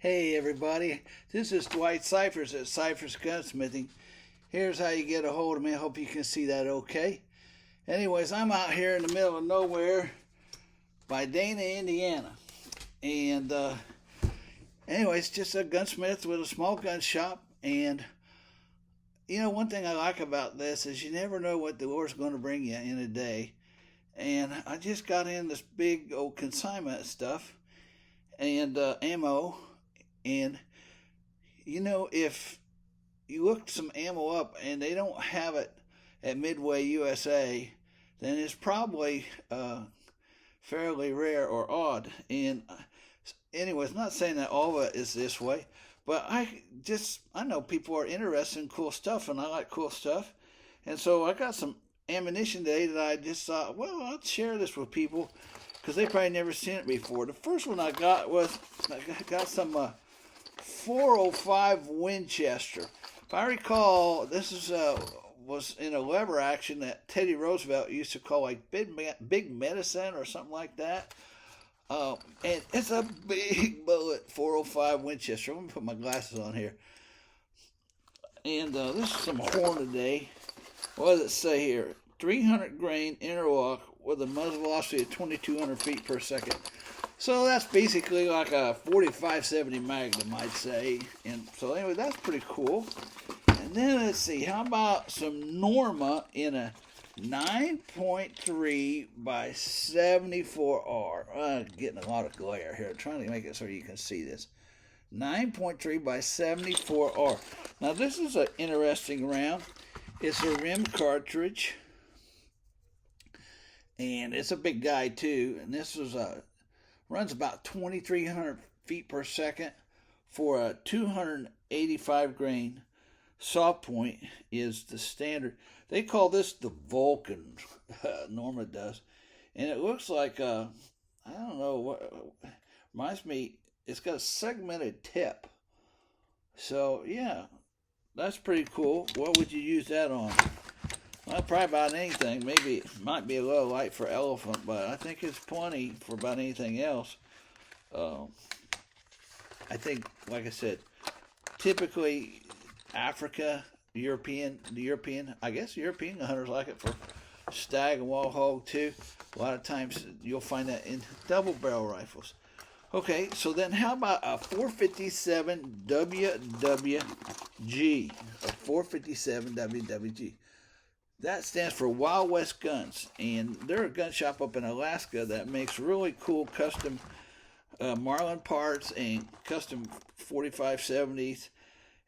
Hey everybody, this is Dwight Cyphers at Cyphers Gunsmithing. Here's how you get a hold of me. I hope you can see that okay. Anyways, I'm out here in the middle of nowhere by Dana, Indiana. And anyways, just a gunsmith with a small gun shop. And one thing I like about this is you never know what the Lord's going to bring you in a day. And I just got in this big old consignment stuff and ammo. And if you look some ammo up and they don't have it at Midway USA, then it's probably fairly rare or odd. And anyways, not saying that all of it is this way, but I know people are interested in cool stuff, and I like cool stuff. And so I got some ammunition today that I just thought, well, I'll share this with people because they probably never seen it before. The first one I got was some 405 Winchester. If I recall, this was in a lever action that Teddy Roosevelt used to call like big medicine or something like that. And it's a big bullet, 405 Winchester. Let me put my glasses on here. And this is some Hornady. What does it say here? 300 grain interlock with a muzzle velocity of 2,200 feet per second. So that's basically like a 45-70 Magnum, I'd say. And so anyway, that's pretty cool. And then let's see, how about some Norma in a 9.3 by 74R. Getting a lot of glare here. I'm trying to make it so you can see this. 9.3 by 74R. Now this is an interesting round. It's a rim cartridge. And it's a big guy too. And this is runs about 2,300 feet per second for a 285 grain. Soft point is the standard. They call this the Vulcan. Norma does. And it looks like, I don't know, what reminds me, it's got a segmented tip. So, yeah, that's pretty cool. What would you use that on? Well, probably about anything. Maybe it might be a little light for elephant, but I think it's plenty for about anything else. I think, like I said, typically Africa, European hunters like it for stag and wild hog too. A lot of times you'll find that in double barrel rifles. Okay, so then how about a 457 WWG? A 457 WWG. That stands for Wild West Guns, and they're a gun shop up in Alaska that makes really cool custom Marlin parts and custom 4570s.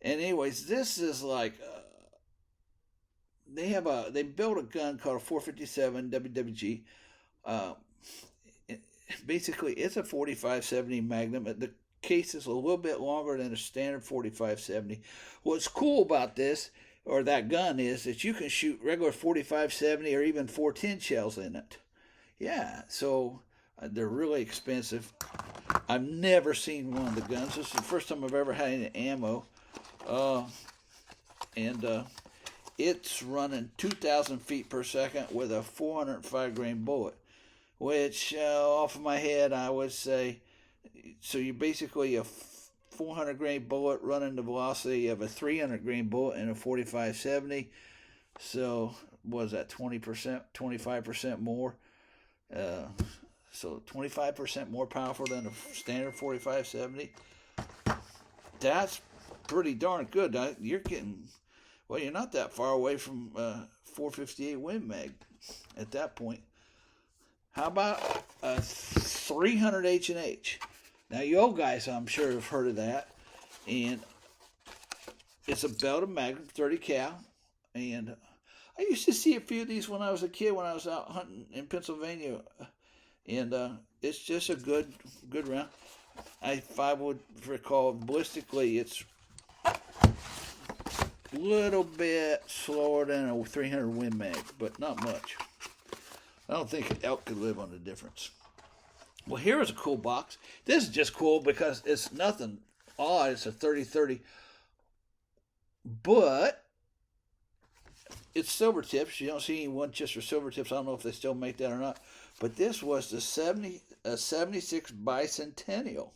And anyways, this is like they built a gun called a 457 WWG. Basically, it's a 4570 Magnum. The case is a little bit longer than a standard 4570. What's cool about this, or that gun, is that you can shoot regular 4570 or even 410 shells in it. Yeah, so they're really expensive. I've never seen one of the guns. This is the first time I've ever had any ammo. And it's running 2,000 feet per second with a 405 grain bullet, which off of my head I would say, so you're basically a 400 grain bullet running the velocity of a 300 grain bullet in a 4570. So was that 20%, 25% more? So 25% more powerful than a standard 4570. That's pretty darn good. You're not that far away from 458 Win Mag at that point. How about a 300 H&H? Now, you old guys, I'm sure, have heard of that. And it's a belted Magnum 30 cal. And I used to see a few of these when I was a kid, when I was out hunting in Pennsylvania. And it's just a good round. If I would recall, ballistically, it's a little bit slower than a 300 Win Mag, but not much. I don't think an elk could live on the difference. Well, here is a cool box. This is just cool because it's nothing odd. It's a 30-30. But it's silver tips. You don't see any Winchester silver tips. I don't know if they still make that or not. But this was the 76 Bicentennial.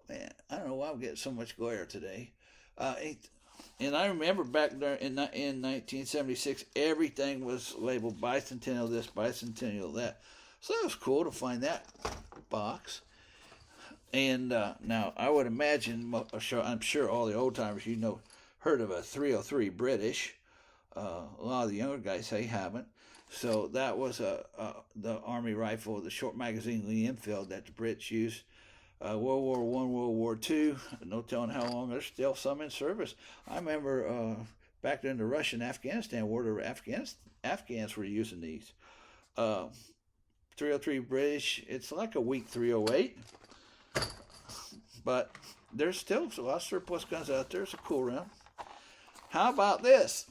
Man, I don't know why I'm getting so much glare today. And I remember back there in 1976, everything was labeled bicentennial this, bicentennial that. So that was cool to find that box. And now I would imagine, I'm sure all the old timers heard of a 303 British. A lot of the younger guys haven't. So that was the Army rifle, the short magazine Lee Enfield that the Brits used. World War I, World War II, no telling how long. There's still some in service. I remember back during the Russian-Afghanistan war, the Afghans were using these. 303 British, it's like a weak 308. But there's still a lot of surplus guns out there. It's a cool round. How about this?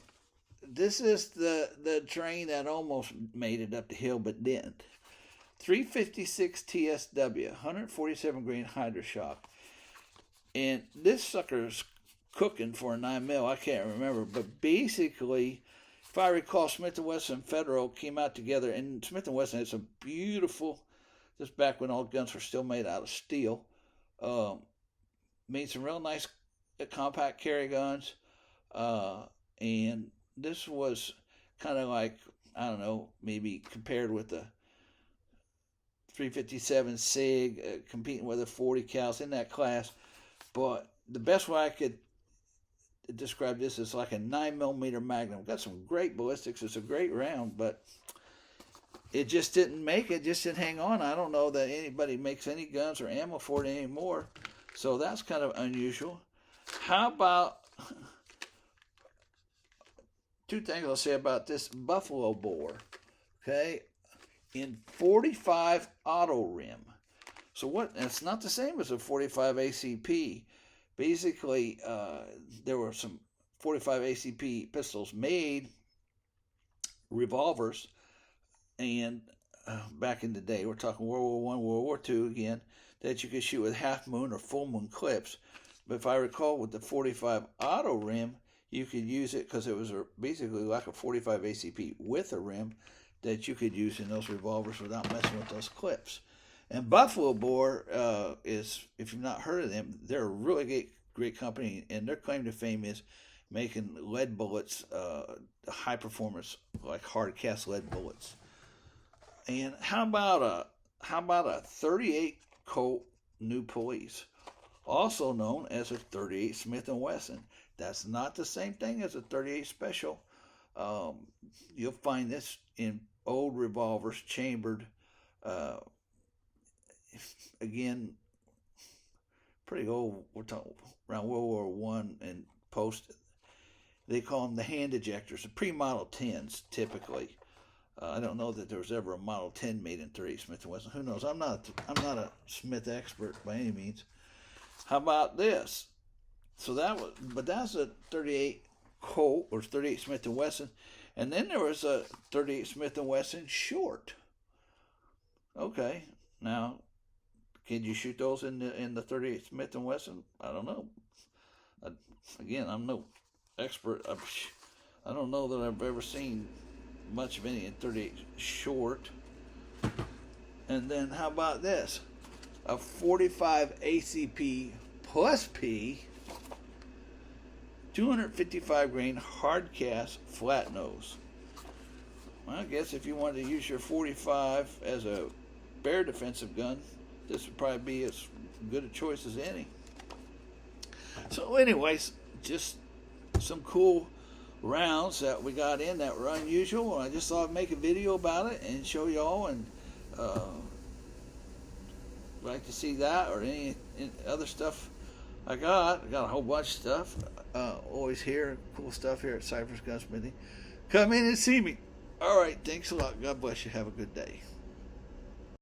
This is the train that almost made it up the hill but didn't. 356 TSW, 147 grain Hydra-Shok. And this sucker's cooking for a 9mm. I can't remember. But basically, if I recall, Smith & Wesson Federal came out together. And Smith & Wesson had some beautiful, this back when all guns were still made out of steel, made some real nice compact carry guns. And this was kind of like, I don't know, maybe compared with the 357 SIG, competing with the 40 cals in that class. But the best way I could describe this is like a 9mm Magnum. Got some great ballistics. It's a great round, but it just didn't make it. Just didn't hang on. I don't know that anybody makes any guns or ammo for it anymore. So that's kind of unusual. How about two things I'll say about this Buffalo bore. Okay. In 45 auto rim. So what? It's not the same as a 45 ACP. Basically, there were some 45 ACP pistols made, revolvers, and back in the day, we're talking World War I, World War II again, that you could shoot with half moon or full moon clips. But if I recall, with the 45 auto rim, you could use it because it was basically like a 45 ACP with a rim that you could use in those revolvers without messing with those clips. And Buffalo Bore is, if you've not heard of them, they're a really great company, and their claim to fame is making lead bullets, high performance, like hard cast lead bullets. And how about a 38 Colt New Police, also known as a 38 Smith & Wesson? That's not the same thing as a 38 Special. You'll find this in old revolvers, chambered. Again, pretty old. We're talking around World War I and post. They call them the hand ejectors, the pre-Model 10s typically. I don't know that there was ever a Model 10 made in 38 Smith & Wesson. Who knows? I'm not a Smith expert by any means. How about this? So that's a 38 Colt or 38 Smith & Wesson. And then there was a 38 Smith & Wesson short. Okay, now, can you shoot those in the 38 Smith & Wesson? I don't know. Again, I'm no expert. I don't know that I've ever seen much of any in 38 short. And then how about this? A 45 ACP plus P, 255 grain hard cast flat nose. Well, I guess if you wanted to use your 45 as a bear defensive gun, this would probably be as good a choice as any. So anyways, just some cool rounds that we got in that were unusual. I just thought I'd make a video about it and show y'all, and like to see that or any other stuff I got a whole bunch of stuff. Always here, cool stuff here at Cyphers Gunsmithing. Come in and see me. All right, thanks a lot. God bless you. Have a good day.